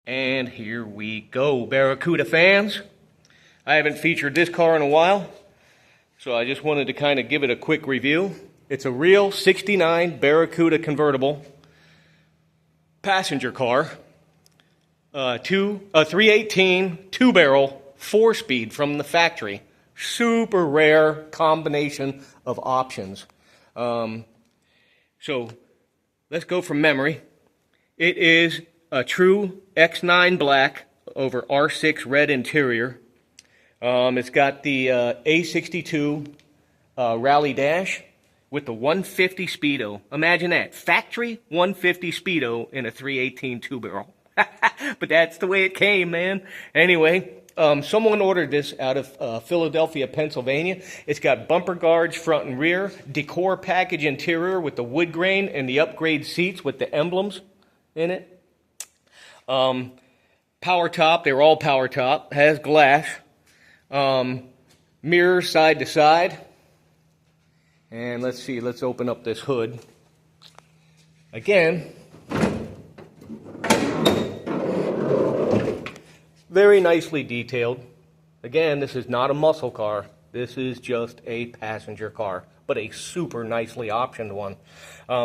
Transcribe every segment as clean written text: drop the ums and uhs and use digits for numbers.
And here we go, Barracuda fans. I haven't featured this car in a while, so I just wanted to kind of give it a quick review. It's a real 69 Barracuda convertible passenger car. 318 two-barrel 4-speed from the factory. Super rare combination of options. So let's go from memory. It is a true X9 black over R6 red interior. It's got the A62 Rallye dash with the 150 speedo. Imagine that, factory 150 speedo in a 318 two-barrel. But that's the way it came, man. Anyway, someone ordered this out of Philadelphia, Pennsylvania. It's got bumper guards front and rear, decor package interior with the wood grain and the upgrade seats with the emblems in it. Power top, they're all power top, has glass, mirrors side to side. And let's see, let's open up this hood. Again, very nicely detailed. Again, this is not a muscle car. This is just a passenger car, but a super nicely optioned one.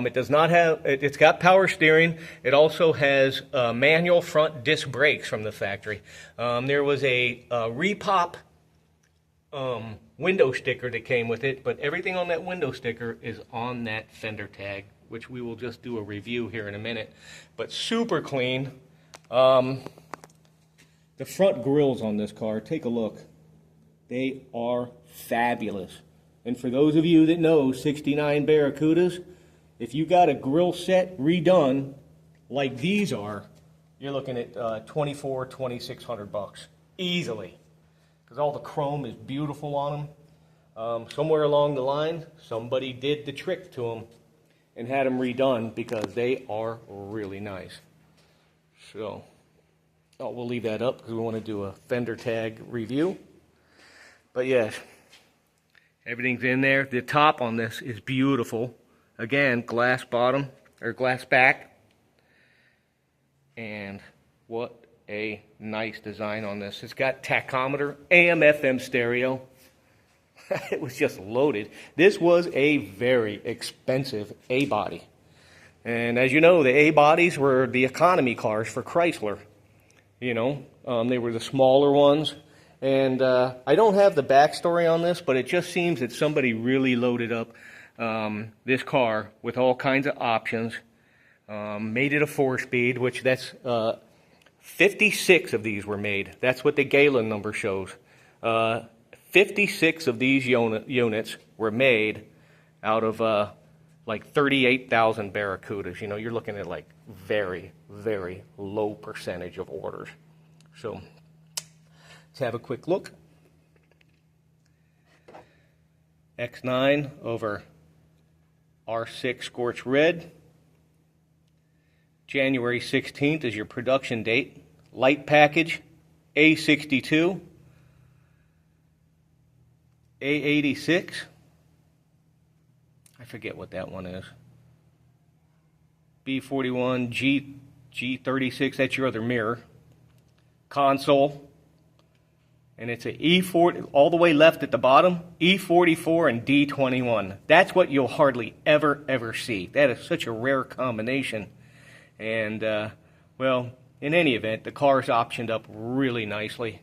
It does not have, it's got power steering. It also has manual front disc brakes from the factory. There was a repop window sticker that came with it, but everything on that window sticker is on that fender tag, which we will just do a review here in a minute. But super clean. The front grills on this car, take a look. They are fabulous. And for those of you that know 69 Barracudas, if you got a grill set redone like these are, you're looking at $2,400-$2,600 easily, because all the chrome is beautiful on them. Somewhere along the line, somebody did the trick to them and had them redone because they are really nice. So, we'll leave that up because we want to do a fender tag review. But yes, everything's in there. The top on this is beautiful. Again, glass bottom, or glass back. And what a nice design on this. It's got tachometer, AM, FM stereo. It was just loaded. This was a very expensive A-body. And as you know, the A-bodies were the economy cars for Chrysler. You know, they were the smaller ones. And I don't have the backstory on this, but it just seems that somebody really loaded up this car with all kinds of options, made it a 4-speed, which that's 56 of these were made. That's what the Galen number shows. 56 of these units were made out of like 38,000 Barracudas. You know, you're looking at like very, very low percentage of orders. So let's have a quick look. X9 over R6 Scorch Red. January 16th is your production date. Light package, A62, A86. I forget what that one is. B41, G36, that's your other mirror. Console. And it's a E40, all the way left at the bottom, E44 and D21. That's what you'll hardly ever see. That is such a rare combination. And, well, in any event, the car's optioned up really nicely.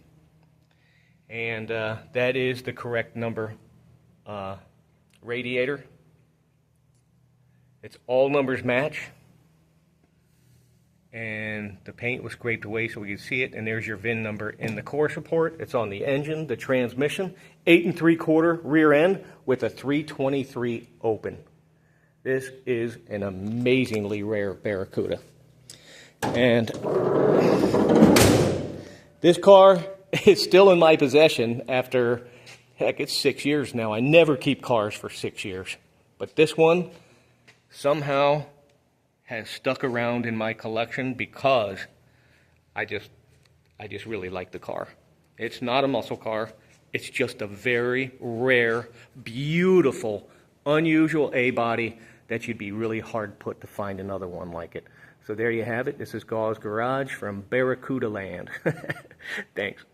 And that is the correct number radiator. It's all numbers match. And the paint was scraped away so we could see it. And there's your VIN number in the course report. It's on the engine, the transmission, 8 3/4 rear end with a 323 open. This is an amazingly rare Barracuda. And this car is still in my possession after, heck, it's 6 years now. I never keep cars for 6 years. But this one somehow has stuck around in my collection because I just really like the car. It's not a muscle car. It's just a very rare, beautiful, unusual A-body that you'd be really hard put to find another one like it. So there you have it. This is Gauze Garage from Barracuda Land. Thanks.